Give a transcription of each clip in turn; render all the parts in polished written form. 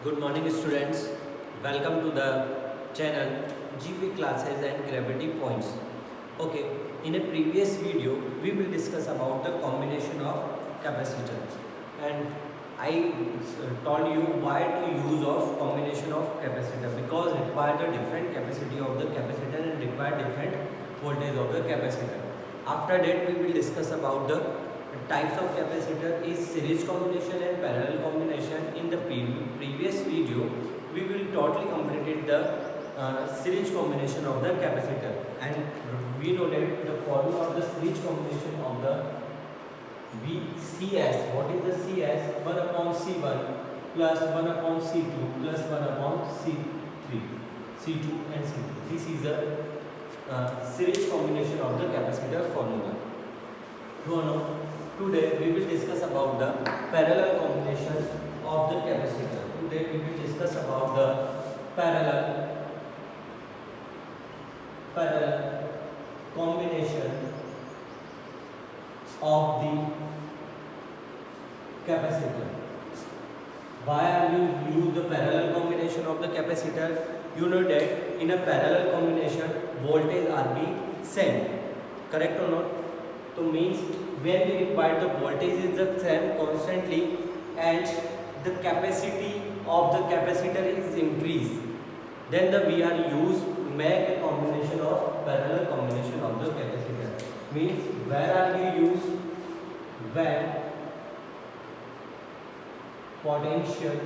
Good morning students. Welcome to the channel GP classes and gravity points. Okay, in a previous video we will discuss about the combination of capacitor and I told you why to use of combination of capacitor because require the different capacity of the capacitor and require different voltage of the capacitor. After that we will discuss about the types of capacitor is series combination and parallel combination. In the previous video we will totally completed the series combination of the capacitor, and we know that the formula of the series combination of the CS. What is the CS? 1 upon C1 plus 1 upon C2 plus 1 upon C3, C2 and C3. This is the series combination of the capacitor formula. Today we will discuss about the parallel combination of the capacitor. Today we will discuss about the parallel combination of the capacitor. Why are you use the parallel combination of the capacitor? You know that in a parallel combination voltage are be same. Correct or not? So means when we require the voltage is the same constantly and the capacity of the capacitor is increased, then we are use make a combination of parallel combination of the capacitor. Means where are we use? When potential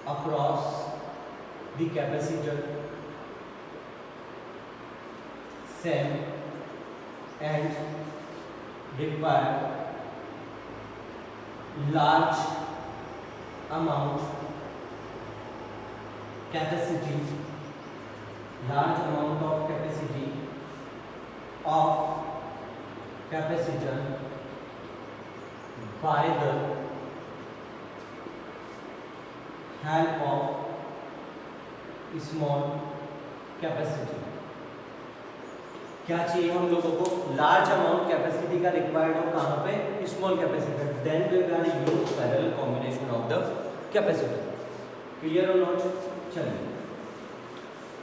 across the capacitor same and require large amount capacity, large amount of capacity of capacitor by the help of small capacity. क्या चाहिए हम लोगों को? Large amount capacity का required हो कहाँ पे? Small capacitor. Then we can use parallel combination of the capacitor. Clear और नॉट? चलिए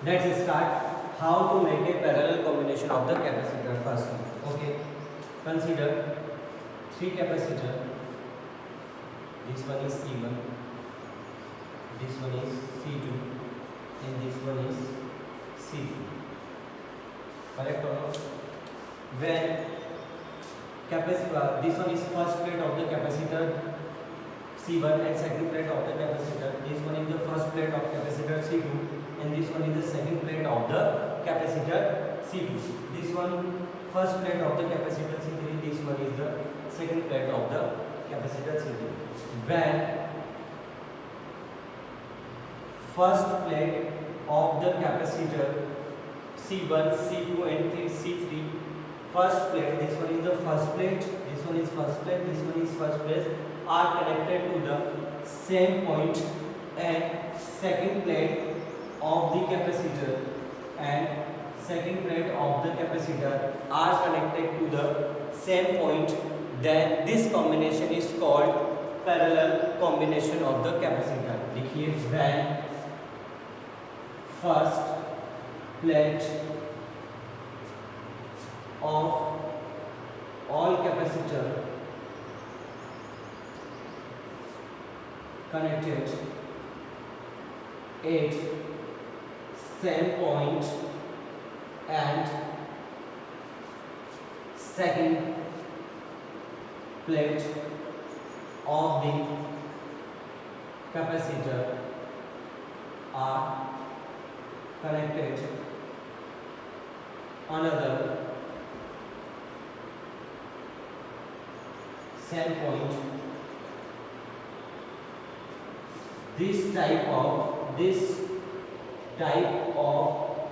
let's start how to make a parallel combination of the capacitor. First okay, consider three capacitor. This one is C1, this one is C2 and this one is C3. Correct or not? When capacitor, this one is first plate of the capacitor C1 and second plate of the capacitor. This one is the first plate of capacitor C2 and this one is the second plate of the capacitor C2. This one first plate of the capacitor C3. This one is the second plate of the capacitor C3. When first plate of the capacitor C1, C2 and C3, first plate, this one is the first plate, this one is first plate, this one is first plate, are connected to the same point, and second plate of the capacitor and second plate of the capacitor are connected to the same point, then this combination is called parallel combination of the capacitor. देखिए when first plate of all capacitor connected at same point and second plate of the capacitor are connected another same point. This type of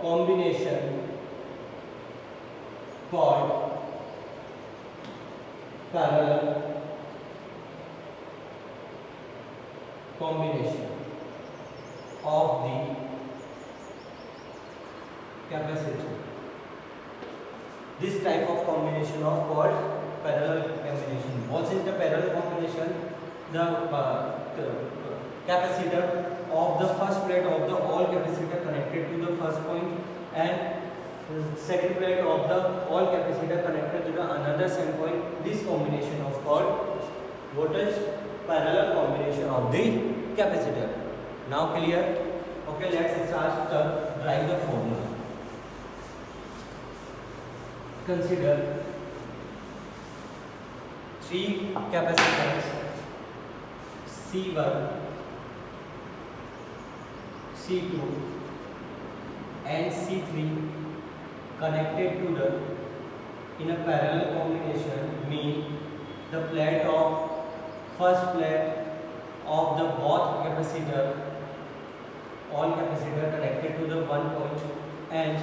combination called parallel combination of the capacitor. This type of combination of called parallel combination. What is the parallel combination? The capacitor of the first plate of the all capacitor connected to the first point and second plate of the all capacitor connected to the another same point. This combination of called voltage parallel combination of the capacitor. Now clear? Okay, let's start to write the formula. Consider three capacitors C1, C2 and C3 connected to the in a parallel combination, mean the plate of first plate of the both capacitor, all capacitor connected to the one point and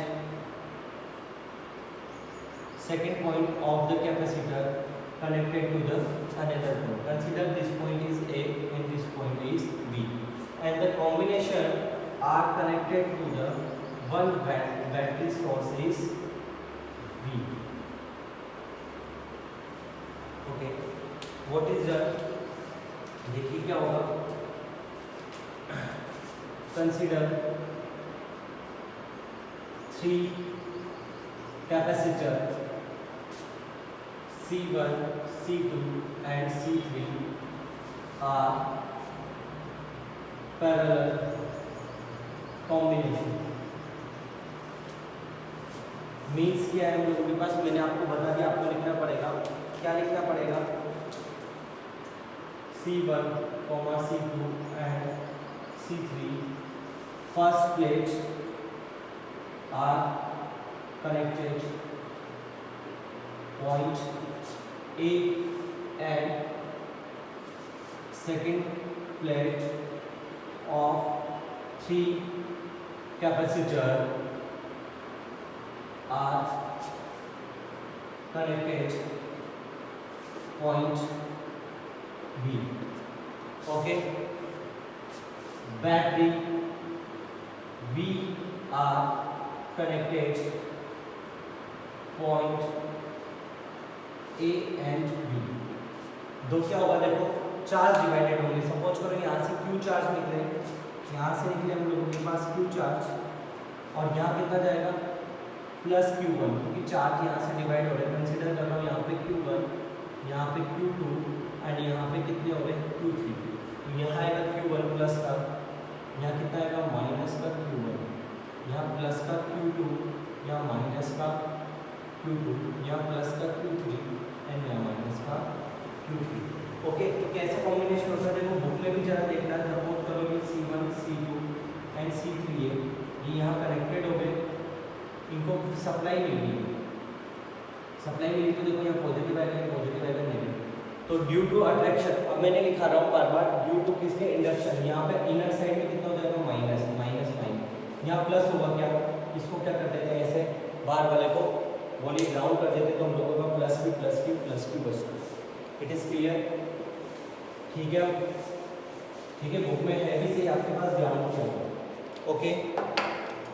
second point of the capacitor connected to the another point. Consider this point is A and this point is B, and the combination are connected to the one battery source is V. Okay, what is that? देखिए क्या होगा. Consider three capacitor C1, C2 and C3 are parallel combination. Means क्या है हम लोगों के पास, मैंने आपको बता दिया, आपको लिखना पड़ेगा. क्या लिखना पड़ेगा? C1, C2 and C3 first plate are connected point A and second plate of three capacitor are connected point B. Okay, battery V are connected point A and B. दो क्या होगा देखो, चार्ज डिवाइडेड होंगे. Suppose करो यहाँ से Q charge निकले, यहाँ से निकले हम लोगों के पास Q चार्ज, और यहाँ कितना जाएगा प्लस Q1, क्योंकि चार्ज यहाँ से डिवाइड हो रहे हैं. कंसीडर कर रहा हूँ यहाँ पे Q1, यहाँ पे Q2 एंड यहाँ पे कितने हो गए Q3. तो यहाँ आएगा Q1 प्लस का, यहाँ कितना आएगा माइनस का Q1, यहाँ प्लस का Q2, यहाँ माइनस का Q2, यहाँ प्लस का Q3 एंड यहाँ माइनस का Q3. ओके, तो कैसे कॉम्बिनेशन होता है देखो, बुक में भी जरा देखना. सपोज करो कि C1, C2 एंड C3 है, ये यहाँ कनेक्टेड हो गए, इनको सप्लाई मिल गई. सप्लाई मिली तो देखो यहाँ पॉजिटिव आएगा, नेगेटिव. तो ड्यू टू अट्रैक्शन, अब मैंने लिखा रहा हूँ बार बार, ड्यू टू किसके इंडक्शन. यहाँ पे इनर साइड में कितना हो जाएगा माइनस माइनस माइनस, यहाँ प्लस होगा. क्या इसको क्या कर देते हैं, ऐसे बार वाले को बोलिए ग्राउंड कर देते, तो हम लोगों का प्लस की बचता. It is clear? ठीक है, ठीक है, बुक में है भी सही, आपके पास ग्राउंड चाहिए. Okay,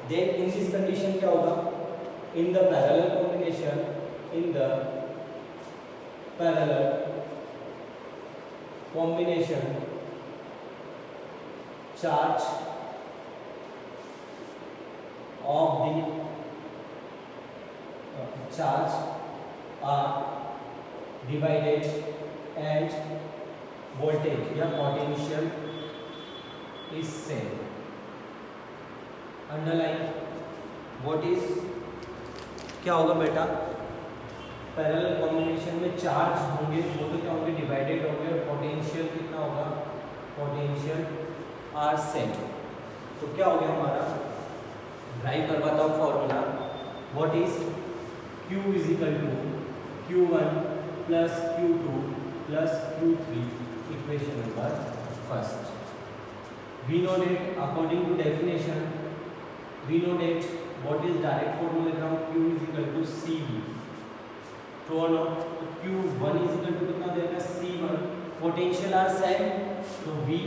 then in this condition क्या होगा, in the parallel combination, in the parallel combination charge of the charge are divided and voltage या potential is same. Underline what is, क्या होगा बेटा, पैरेलल कॉम्बिनेशन में चार्ज होंगे, वो तो क्या होंगे डिवाइडेड होंगे, और पोटेंशियल कितना होगा, पोटेंशियल आर सेम. तो क्या हो गया हमारा, ड्राइव करवाता हूँ formula. What is Q is equal to Q1 plus Q2 plus Q3, equation number first. We know that according to definition, we know that what is direct formula का Q is equal to CV. तो Q1 is equal to कितना देगा C1, potential are same, तो V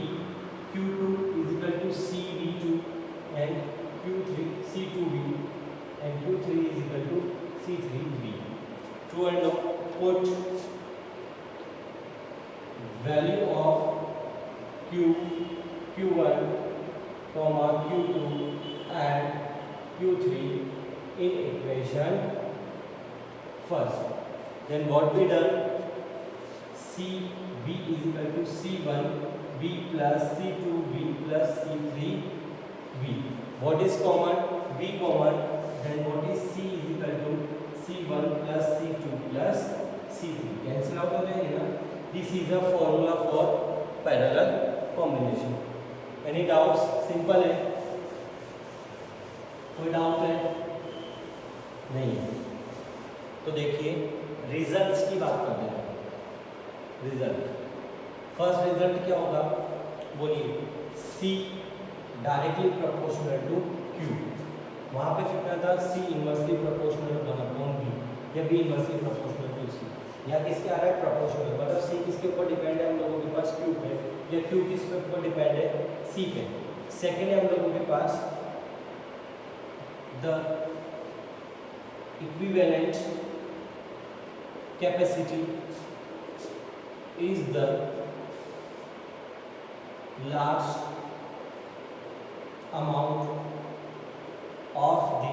Q2 is equal to CV2 and Q3 C2V and Q3 is equal to C3V. True and put value of Q Q1, Q2 and Q3 in equation first. Then what we done? CV is equal to C1 V plus C2 V plus C3 V. What is common? V common. Then what is C is equal to C1 plus C2 plus C3. Cancel out हो जाएगा ना? This is a formula for parallel combination. Any doubts? Simple है. कोई doubt है? नहीं है. तो देखिए रिजल्ट्स की बात करते हैं. रिजल्ट, फर्स्ट रिजल्ट क्या होगा? बोलिए. C directly proportional to Q. वहाँ पे कितना था? C inversely proportional to 1/B या B inversely proportional to C. या किसके आ रहा है? प्रोपोर्शनल. मतलब C किसके ऊपर डिपेंड है हम लोगों के पास? Q पे. या Q किसके ऊपर डिपेंड है? C पे. सेकेंड है हम लोगों के पास the equivalent capacity is the large amount of the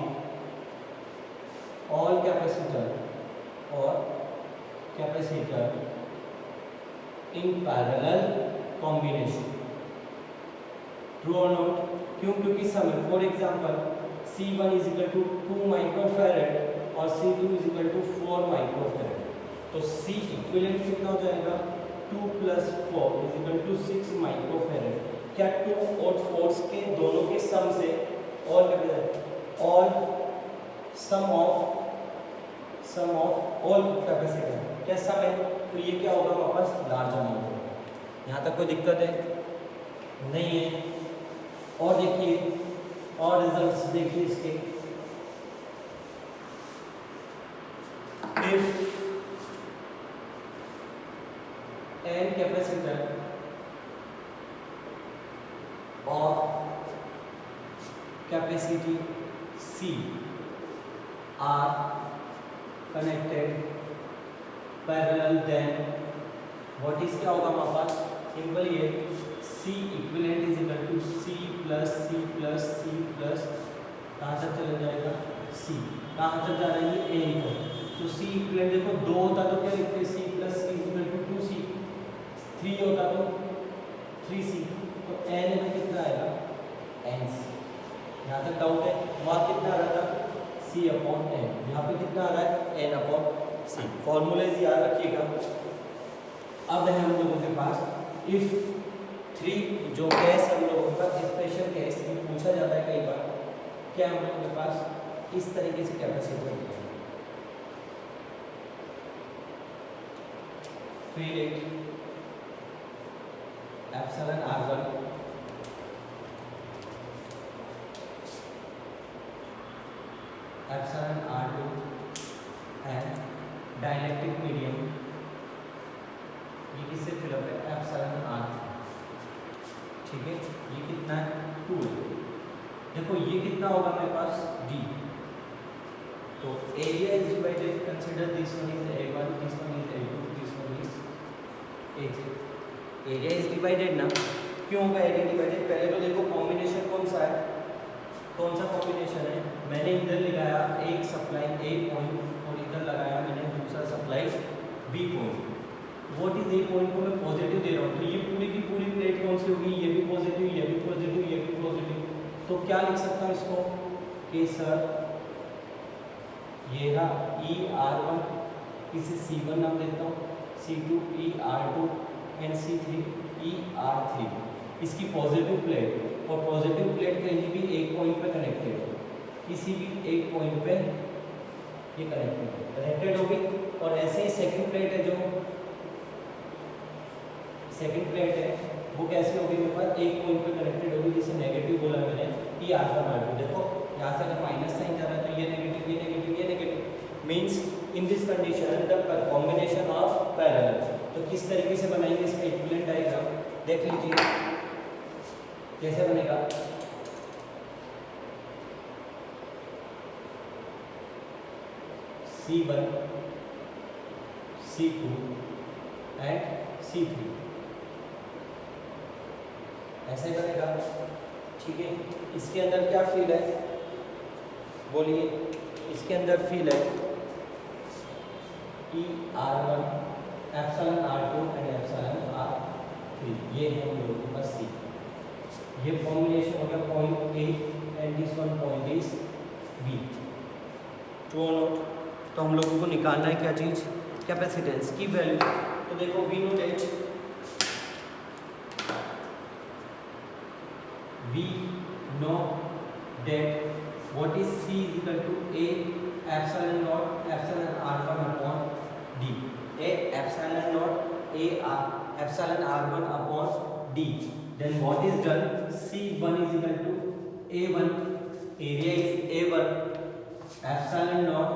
all capacitor or capacitor in parallel combination. True or not? क्यों? क्योंकि समय for example C1 is equal to 2 microfarad और C2 is equal to 4 microfarad. तो C equivalent कितना हो जाएगा? 2 plus 4 is equal to 6 microfarad. क्या 2 और 4 के दोनों के सम से और सम ऑफ ऑल कैपेसिटर क्या सम है? तो ये क्या होगा? वापस लार्ज अमाउंट होगा. यहाँ तक कोई दिक्कत है? नहीं है. और देखिए और रिजल्ट्स देखिए इसके. If n capacitor of capacity C are connected parallel, then what is क्या होगा हमारे पास? सिंपल ये C equivalent is equal to C plus C plus C plus कहाँ तक चला जाएगा? C कहाँ तक जा रही है? A तक. तो C इक्विवेलेंट देखो 2 होता तो क्या लिखते? C plus C is equal to 2C. 3 होता तो 3C. तो n में कितना आएगा? nC. यहाँ तक डाउट है? वहाँ कितना आ रहा था? C upon n. यहाँ पे कितना आ रहा है? n upon C. फॉर्मूलेज याद रखिएगा. अब है हम लोगों के पास इफ 3 जो केस हम लोगों के पास स्पेशल केस पूछा जाता है कई बार. क्या हम लोगों के पास इस तरीके से कैपेसिटर है. फिर एक epsilon R1 epsilon R2 and dielectric medium ये किससे फिलअप है? Epsilon R3. ठीक है. ये कितना है? 2 है. देखो ये कितना होगा मेरे पास? D. तो area is divided. Consider this one is A1, this one is A2, this one is A3. Area is divided ना. क्यों होगा एरिया डिवाइडेड? पहले तो देखो कॉम्बिनेशन कौन सा है? कौन सा कॉम्बिनेशन है? मैंने इधर लगाया एक सप्लाई A पॉइंट और इधर लगाया मैंने दूसरा supply B point. What is A point को मैं पॉजिटिव दे रहा हूँ. तो ये पूरी की पूरी प्लेट कौन सी होगी? ये भी पॉजिटिव, ये भी पॉजिटिव, ये भी पॉजिटिव. तो क्या लिख सकता हूँ इसको कि सर ये रहा ER1, इसे C1 नाम देता हूँ, C2 ER2 and C3 ER3. इसकी पॉजिटिव प्लेट और पॉजिटिव प्लेट कहीं भी एक पॉइंट पे कनेक्टेड है. किसी भी एक पॉइंट पे ये कनेक्टेड होगी. और ऐसे ही सेकंड प्लेट है, जो सेकंड प्लेट है वो कैसे होगी? मेरे पास एक पॉइंट पे कनेक्टेड होगी, जिसे नेगेटिव बोला मैंने ER1 R2. देखो यहाँ से अगर माइनस साइन जा रहा है तो ये नेगेटिव, ये नेगेटिव, ये negative. Means in this condition the combination of parallel. तो किस तरीके से बनाएंगे इसका इक्विवेलेंट डायग्राम? देख लीजिए कैसे बनेगा. C1 C2 and C3. ऐसा ही बनेगा। ठीक है, इसके अंदर क्या फील्ड है, बोलिए। इसके अंदर फील्ड है ER1 epsilon R2 and epsilon R3। ये है हम लोगों के पास सी। ये कॉम्बिनेशन हो गया point A and this one point is B. True और नॉट? तो हम लोगों को निकालना है क्या चीज, कैपेसिटेंस की वैल्यू। तो देखो we know that what is C is equal to A epsilon naught epsilon R1 upon D। A epsilon naught A epsilon R1 upon D। Then what is done? C1 is equal to A1, area is A1, epsilon naught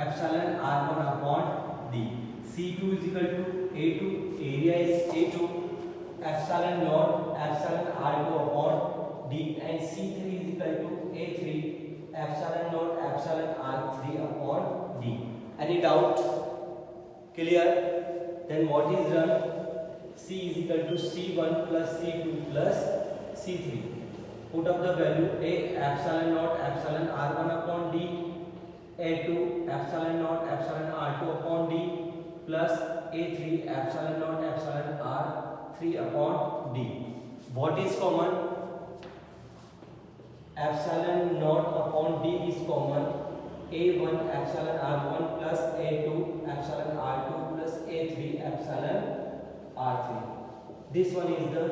epsilon R1 upon D. C2 is equal to A2, area is A2, epsilon naught epsilon R2 upon D. And C3 is equal to A3, epsilon naught epsilon R3 upon D. Any doubt? Clear? Then what is done? C is equal to C1 plus C2 plus C3. Put up the value A epsilon naught epsilon R1 upon D, A2 epsilon naught epsilon R2 upon D plus A3 epsilon naught epsilon R3 upon D. What is common? Epsilon naught upon D is common. A1 epsilon R1 plus A2 epsilon R2 plus A3 epsilon R3. This one is the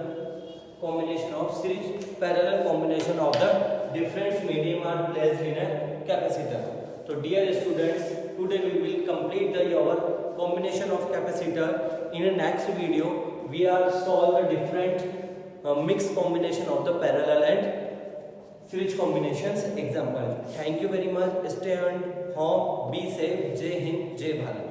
combination of series parallel combination of the different medium are placed in a capacitor. So dear students, today we will complete our combination of capacitor. In the next video we are solve the different mixed combination of the parallel and series combinations example. Thank you very much. Stay at home, be safe. Jai Hind, Jai Bharat.